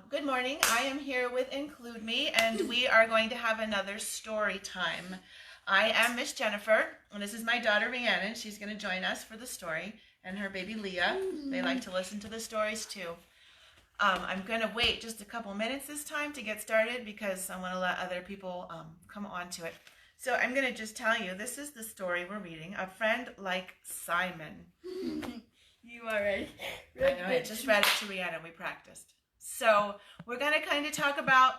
Good morning. I am here with Include Me, and we are going to have another story time. I am Miss Jennifer, and this is my daughter Rhiannon. She's going to join us for the story, and her baby Leah. They like to listen to the stories too. I'm going to wait just a couple minutes this time to get started because I want to let other people come on to it. So I'm going to just tell you, this is the story we're reading, A Friend Like Simon. You already. I know, I just read it to Rhiannon. We practiced. So we're going to kind of talk about,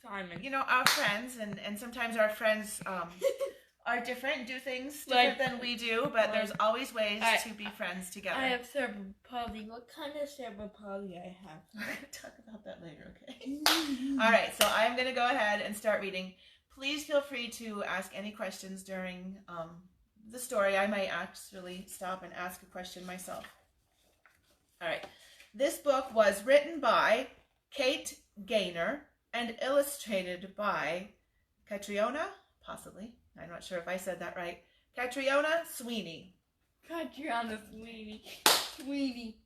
Simon. you know, our friends, and sometimes our friends are different, do things different than we do, but there's always ways to be friends together. I have cerebral palsy. What kind of cerebral palsy I have? We're going to talk about that later, okay? All right, so I'm going to go ahead and start reading. Please feel free to ask any questions during the story. I might actually stop and ask a question myself. All right. This book was written by Kate Gaynot and illustrated by Catriona, possibly. I'm not sure if I said that right. Catriona Sweeney. Catriona Sweeney.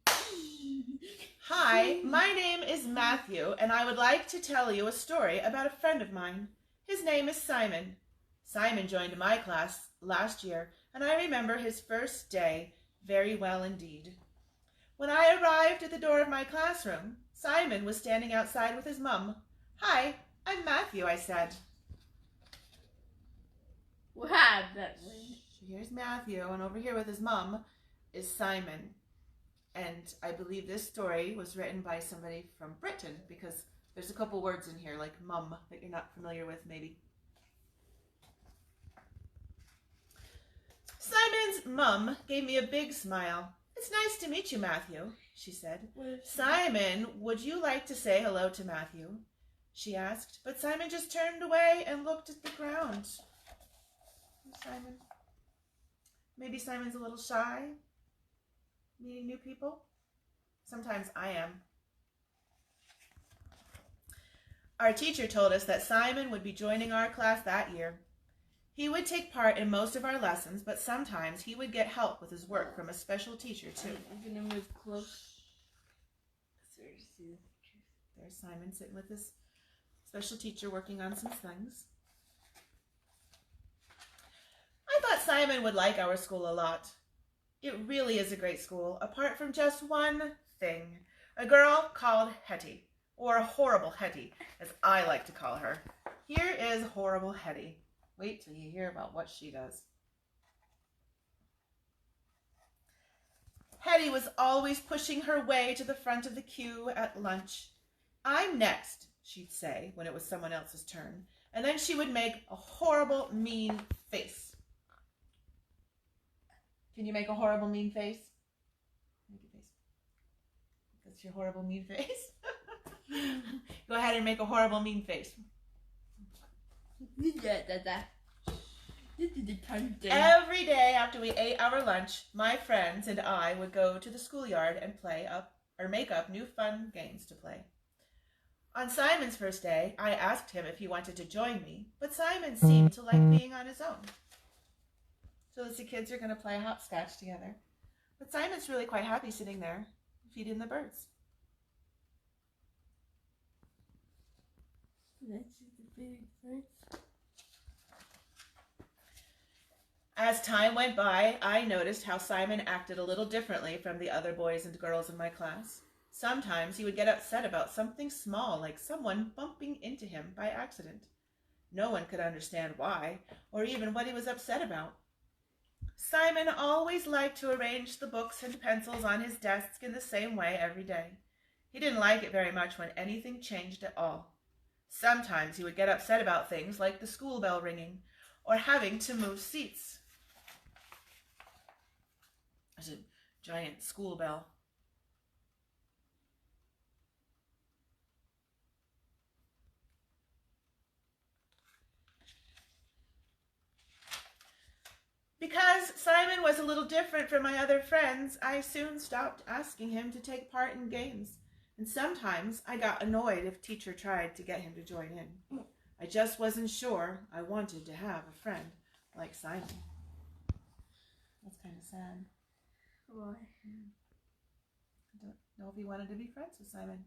Hi, my name is Matthew, and I would like to tell you a story about a friend of mine. His name is Simon. Simon joined my class last year, and I remember his first day very well indeed. When I arrived at the door of my classroom, Simon was standing outside with his mum. Hi, I'm Matthew, I said. Wow, that one. Here's Matthew, and over here with his mum is Simon. And I believe this story was written by somebody from Britain, because there's a couple words in here, like mum, that you're not familiar with, maybe. Simon's mum gave me a big smile. It's nice to meet you, Matthew, she said. Simon, would you like to say hello to Matthew? She asked, but Simon just turned away and looked at the ground. Simon. Maybe Simon's a little shy, meeting new people. Sometimes I am. Our teacher told us that Simon would be joining our class that year. He would take part in most of our lessons, but sometimes he would get help with his work from a special teacher, too. I'm going to move close. There's Simon sitting with his special teacher working on some things. I thought Simon would like our school a lot. It really is a great school, apart from just one thing. A girl called Hetty, or Horrible Hetty, as I like to call her. Here is Horrible Hetty. Wait till you hear about what she does. Hetty was always pushing her way to the front of the queue at lunch. I'm next, she'd say when it was someone else's turn, and then she would make a horrible, mean face. Can you make a horrible, mean face? Make a face. That's your horrible, mean face? Go ahead and make a horrible, mean face. Every day after we ate our lunch, my friends and I would go to the schoolyard and make up new fun games to play. On Simon's first day, I asked him if he wanted to join me, but Simon seemed to like being on his own. So the kids are going to play hopscotch together. But Simon's really quite happy sitting there, feeding the birds. As time went by, I noticed how Simon acted a little differently from the other boys and girls in my class. Sometimes he would get upset about something small, like someone bumping into him by accident. No one could understand why, or even what he was upset about. Simon always liked to arrange the books and pencils on his desk in the same way every day. He didn't like it very much when anything changed at all. Sometimes he would get upset about things like the school bell ringing or having to move seats. There's a giant school bell. Because Simon was a little different from my other friends, I soon stopped asking him to take part in games, and sometimes I got annoyed if teacher tried to get him to join in. I just wasn't sure I wanted to have a friend like Simon. That's kind of sad. Why? I don't know if he wanted to be friends with Simon.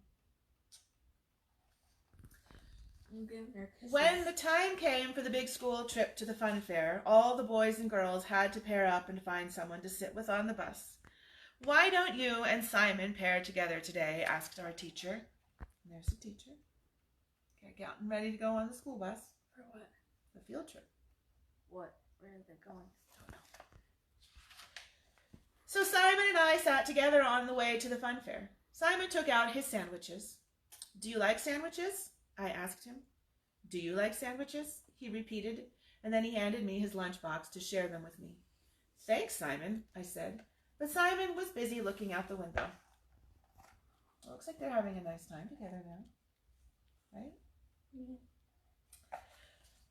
I'm giving her kisses. When the time came for the big school trip to the fun fair, all the boys and girls had to pair up and find someone to sit with on the bus. "Why don't you and Simon pair together today?" asked our teacher. And there's the teacher. Okay, getting ready to go on the school bus. For what? The field trip. What? Where are they going? So Simon and I sat together on the way to the fun fair. Simon took out his sandwiches. "Do you like sandwiches?" I asked him. "Do you like sandwiches?" he repeated, and then he handed me his lunchbox to share them with me. "Thanks, Simon," I said, but Simon was busy looking out the window. It looks like they're having a nice time together now, right? Yeah.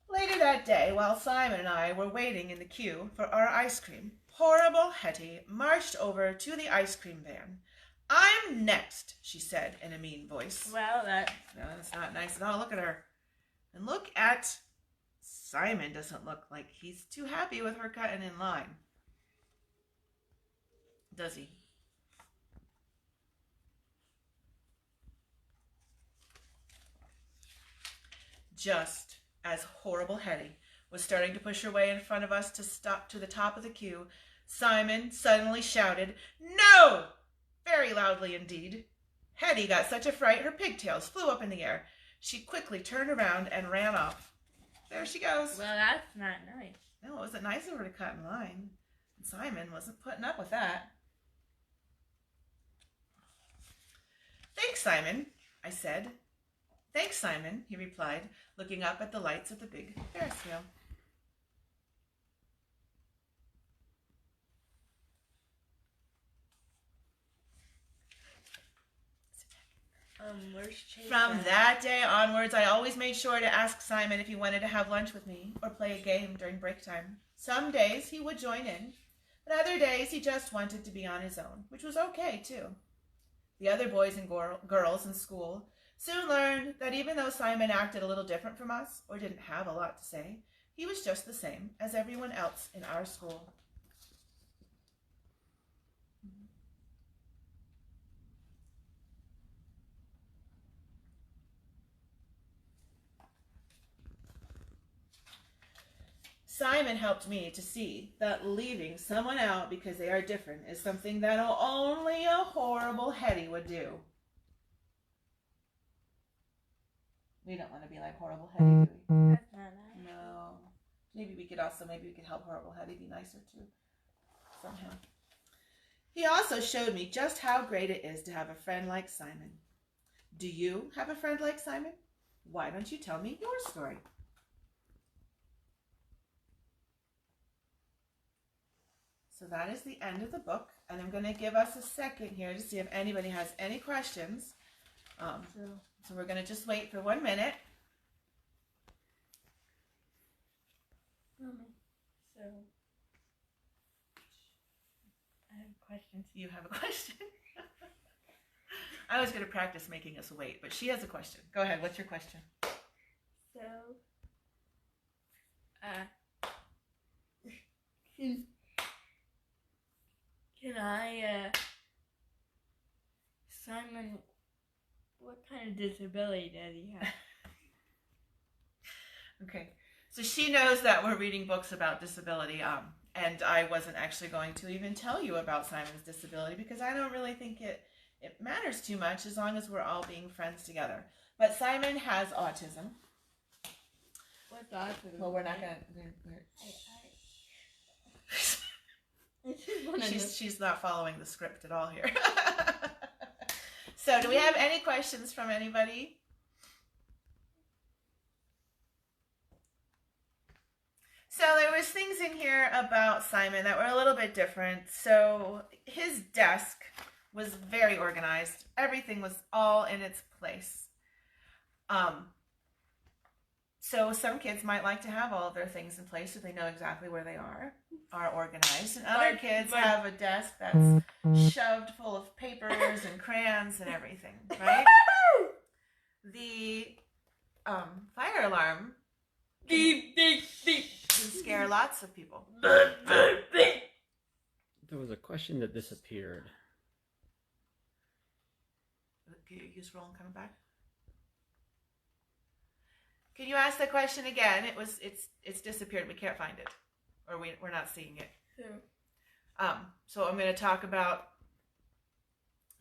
Later that day, while Simon and I were waiting in the queue for our ice cream, horrible Hetty marched over to the ice cream van. "I'm next," she said in a mean voice. Well, No, that's not nice at all. Look at her. And look at Simon. Doesn't look like he's too happy with her cutting in line. Does he? Just as horrible Hetty was starting to push her way in front of us to stop to the top of the queue, Simon suddenly shouted, "No!" very loudly indeed. Hetty got such a fright her pigtails flew up in the air. She quickly turned around and ran off. There she goes. well, that's not nice. No, it wasn't nice of her to cut in line. And Simon wasn't putting up with that. "Thanks, Simon," I said. "Thanks, Simon," he replied, looking up at the lights of the big Ferris wheel. Where's Chase? From that day onwards, I always made sure to ask Simon if he wanted to have lunch with me or play a game during break time. Some days he would join in, but other days he just wanted to be on his own, which was okay too. The other boys and girls in school soon learned that even though Simon acted a little different from us or didn't have a lot to say, he was just the same as everyone else in our school. Simon helped me to see that leaving someone out because they are different is something that only a horrible Hetty would do. We don't want to be like horrible Hetty, do we? That's not nice. No. Maybe we could help horrible Hetty be nicer too, somehow. He also showed me just how great it is to have a friend like Simon. Do you have a friend like Simon? Why don't you tell me your story? So that is the end of the book, and I'm going to give us a second here to see if anybody has any questions. So we're going to just wait for 1 minute. So, I have questions. You have a question? I was going to practice making us wait, but she has a question. Go ahead. What's your question? So, can I, Simon, what kind of disability does he have? Okay. So she knows that we're reading books about disability, and I wasn't actually going to even tell you about Simon's disability because I don't really think it matters too much as long as we're all being friends together. But Simon has autism. What's autism? Well, we're not going to... She's not following the script at all here. So do we have any questions from anybody? So there was things in here about Simon that were a little bit different. So his desk was very organized. Everything was all in its place. So some kids might like to have all of their things in place so they know exactly where they are organized. And other kids have a desk that's shoved full of papers and crayons and everything, right? The fire alarm can scare lots of people. There was a question that disappeared. Can you use roll and coming back? Can you ask the question again? It's disappeared. We can't find it, or we're not seeing it. Who? So I'm going to talk about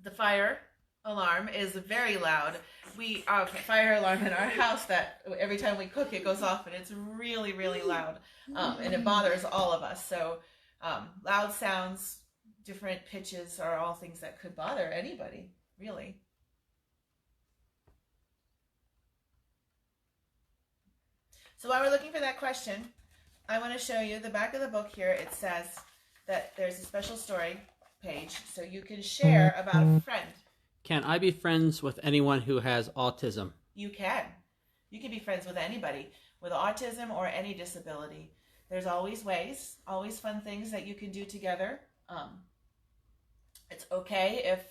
the fire alarm is very loud. We fire alarm in our house that every time we cook it goes off, and it's really, really loud, and it bothers all of us. So loud sounds, different pitches are all things that could bother anybody, really. So while we're looking for that question, I want to show you the back of the book here. It says that there's a special story page, so you can share about a friend. Can I be friends with anyone who has autism? You can. You can be friends with anybody with autism or any disability. There's always ways, always fun things that you can do together. It's okay if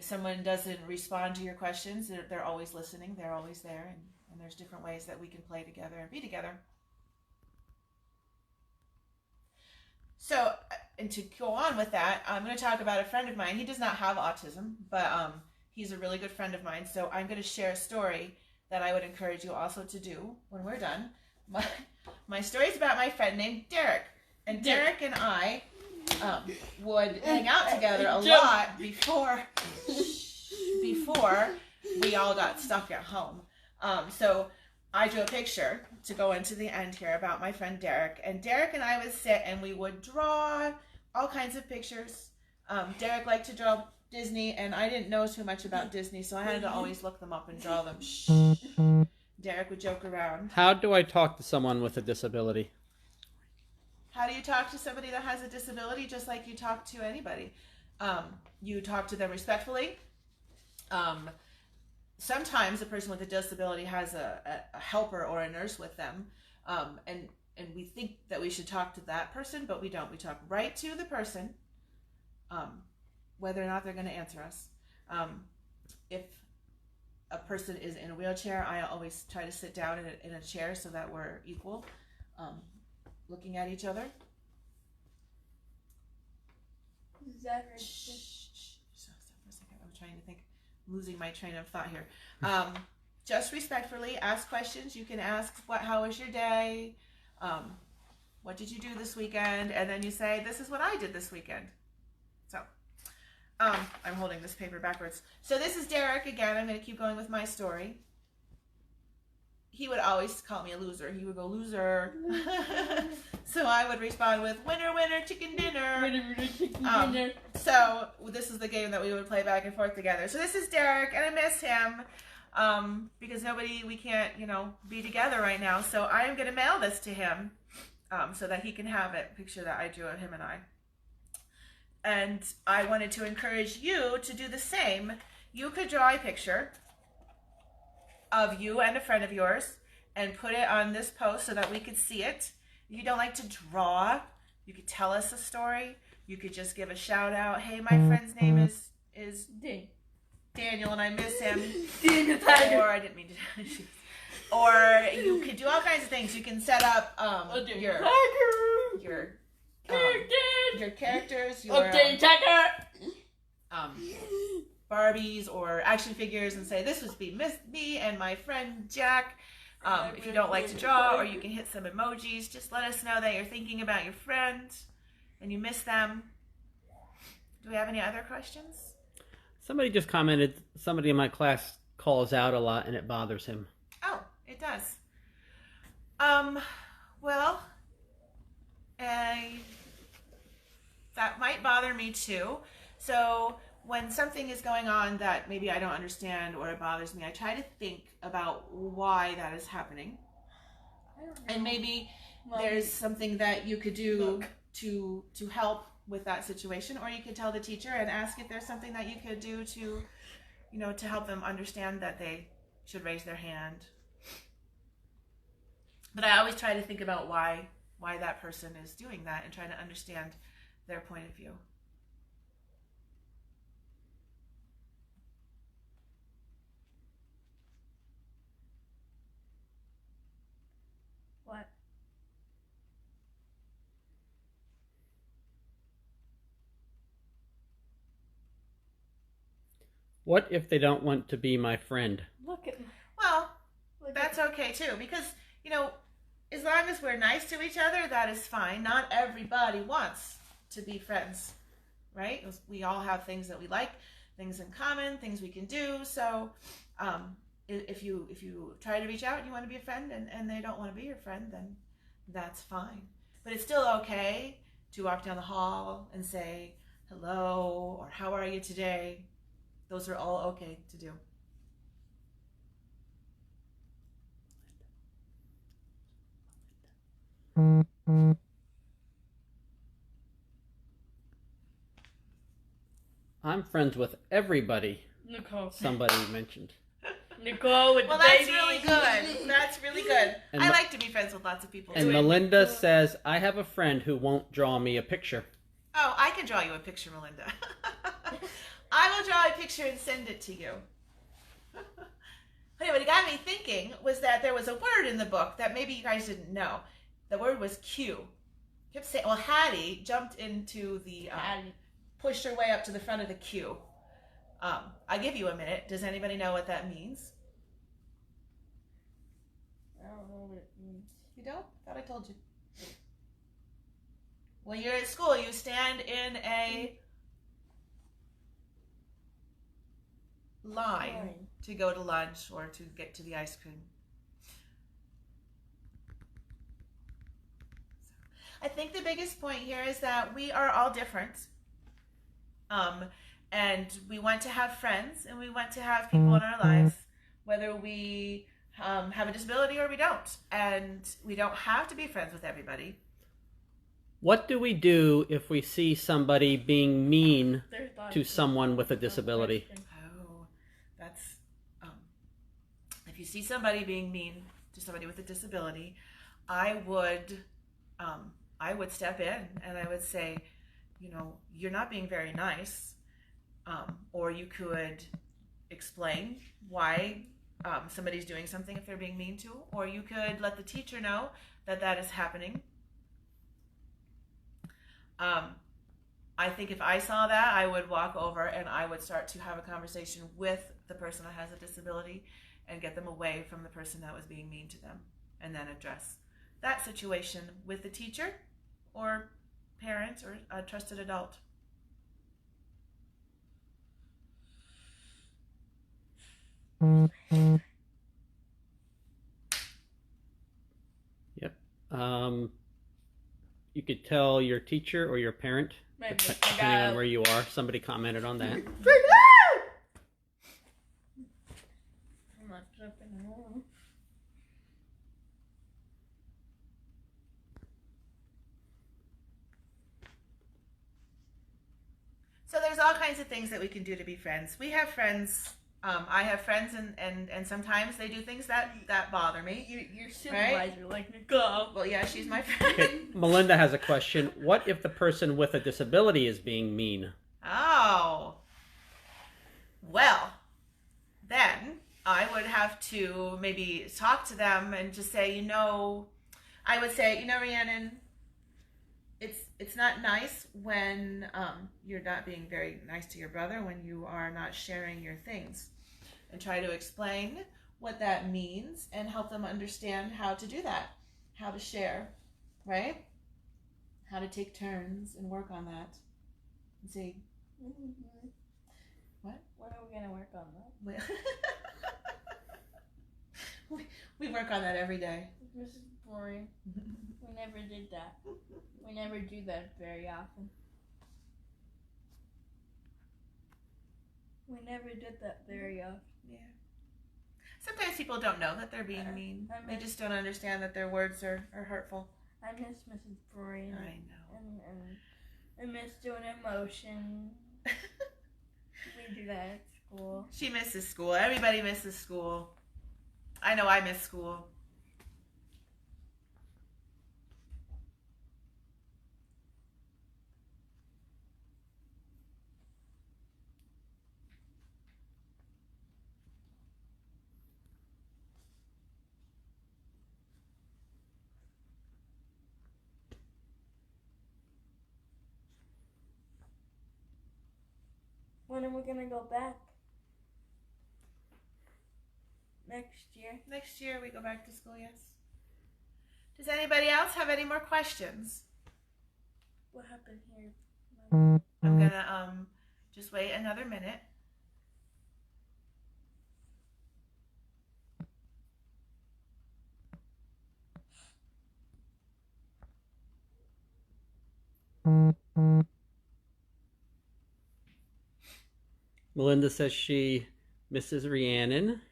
someone doesn't respond to your questions. They're always listening. They're always there, and there's different ways that we can play together and be together. So, and to go on with that, I'm going to talk about a friend of mine. He does not have autism, but he's a really good friend of mine. So I'm going to share a story that I would encourage you also to do when we're done. My story is about my friend named Derek. And Derek and I would hang out together a lot before we all got stuck at home. So I drew a picture to go into the end here about my friend Derek. And Derek and I would sit and we would draw all kinds of pictures. Derek liked to draw Disney, and I didn't know too much about Disney, so I had to always look them up and draw them. Shh. Derek would joke around. How do I talk to someone with a disability? How do you talk to somebody that has a disability? Just like you talk to anybody. You talk to them respectfully. Sometimes a person with a disability has a helper or a nurse with them, and we think that we should talk to that person, but we don't. We talk right to the person, whether or not they're going to answer us. If a person is in a wheelchair, I always try to sit down in a chair so that we're equal, looking at each other. Stop for a second. I'm trying to think. Losing my train of thought here. Just respectfully ask questions. You can ask, how was your day? What did you do this weekend? And then you say, this is what I did this weekend. So, I'm holding this paper backwards. So this is Derek again. I'm going to keep going with my story. He would always call me a loser. He would go, loser. So I would respond with, winner, winner, chicken dinner. Winner, winner, chicken dinner. So this is the game that we would play back and forth together. So this is Derek, and I miss him because we can't, be together right now. So I am going to mail this to him so that he can have it, picture that I drew of him and I. And I wanted to encourage you to do the same. You could draw a picture of you and a friend of yours and put it on this post so that we could see it. If you don't like to draw, you could tell us a story. You could just give a shout out. Hey, my friend's name is Daniel and I miss him. Or I didn't mean to. Or you could do all kinds of things. You can set up your characters, your Barbies or action figures, and say, this was me and my friend Jack. If you don't like to draw, or you can hit some emojis, just let us know that you're thinking about your friend and you miss them. Do we have any other questions? Somebody just commented, somebody in my class calls out a lot and it bothers him. Oh, it does. Well, that might bother me too. So when something is going on that maybe I don't understand or it bothers me, I try to think about why that is happening. And maybe there's something that you could do to help with that situation, or you could tell the teacher and ask if there's something that you could do to, to help them understand that they should raise their hand. But I always try to think about why that person is doing that and try to understand their point of view. What? What if they don't want to be my friend? Look at Well, That's okay too, because as long as we're nice to each other, that is fine. Not everybody wants to be friends, right? We all have things that we like, things in common, things we can do. So if you try to reach out and you want to be a friend and they don't want to be your friend, then that's fine. But it's still okay to walk down the hall and say hello or how are you today. Those are all okay to do. I'm friends with everybody. Nicole. Somebody mentioned. Nicole with Well, the that's baby. really good. That's really good. And I like to be friends with lots of people. And too. Melinda says, I have a friend who won't draw me a picture. Oh, I can draw you a picture, Melinda. I will draw a picture and send it to you. Anyway, what it got me thinking was that there was a word in the book that maybe you guys didn't know. The word was Q. Kept saying, well, Hattie jumped into the, pushed her way up to the front of the queue. I'll give you a minute. Does anybody know what that means? I don't know what it means. You don't? Thought I told you. When you're at school, you stand in a line to go to lunch or to get to the ice cream. I think the biggest point here is that we are all different. And we want to have friends and we want to have people in our lives, whether we have a disability or we don't. And we don't have to be friends with everybody. What do we do if we see somebody being mean to someone with a disability? Oh, that's if you see somebody being mean to somebody with a disability, I would step in and I would say, you're not being very nice, or you could explain why somebody's doing something if they're being mean to, or you could let the teacher know that is happening. I think if I saw that, I would walk over and I would start to have a conversation with the person that has a disability and get them away from the person that was being mean to them, and then address that situation with the teacher or parent or a trusted adult. Yep. You could tell your teacher or your parent, depending on where you are. Somebody commented on that. I'm not jumping along. So there's all kinds of things that we can do to be friends. We have friends. I have friends, and sometimes they do things that bother me. Your supervisor, like Nicole. Well, yeah, she's my friend. Okay, Melinda has a question. What if the person with a disability is being mean? Oh. Well, then I would have to maybe talk to them and just say, I would say, Rhiannon, it's not nice when you're not being very nice to your brother, when you are not sharing your things, and try to explain what that means and help them understand how to do that, how to share, right? How to take turns and work on that. And see, what? When are we gonna work on that? We work on that every day. This is boring. We never did that. We never do that very often. We never did that very often. Yeah. Sometimes people don't know that they're being mean. They just don't understand that their words are hurtful. I miss Mrs. Brorian. I know. And I miss doing emotion. We do that at school. She misses school. Everybody misses school. I know I miss school. When are we gonna go back? Next year. Next year we go back to school, yes. Does anybody else have any more questions? What happened here? I'm gonna just wait another minute. Melinda says she misses Rhiannon.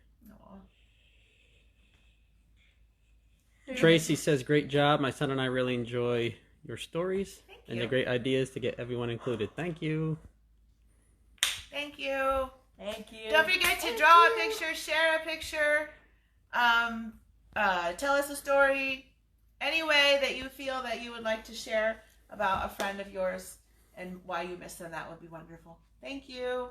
Tracy says, great job. My son and I really enjoy your stories and the great ideas to get everyone included. Thank you. Thank you. Thank you. Don't forget to draw a picture, share a picture, tell us a story, any way that you feel that you would like to share about a friend of yours and why you miss them. That would be wonderful. Thank you.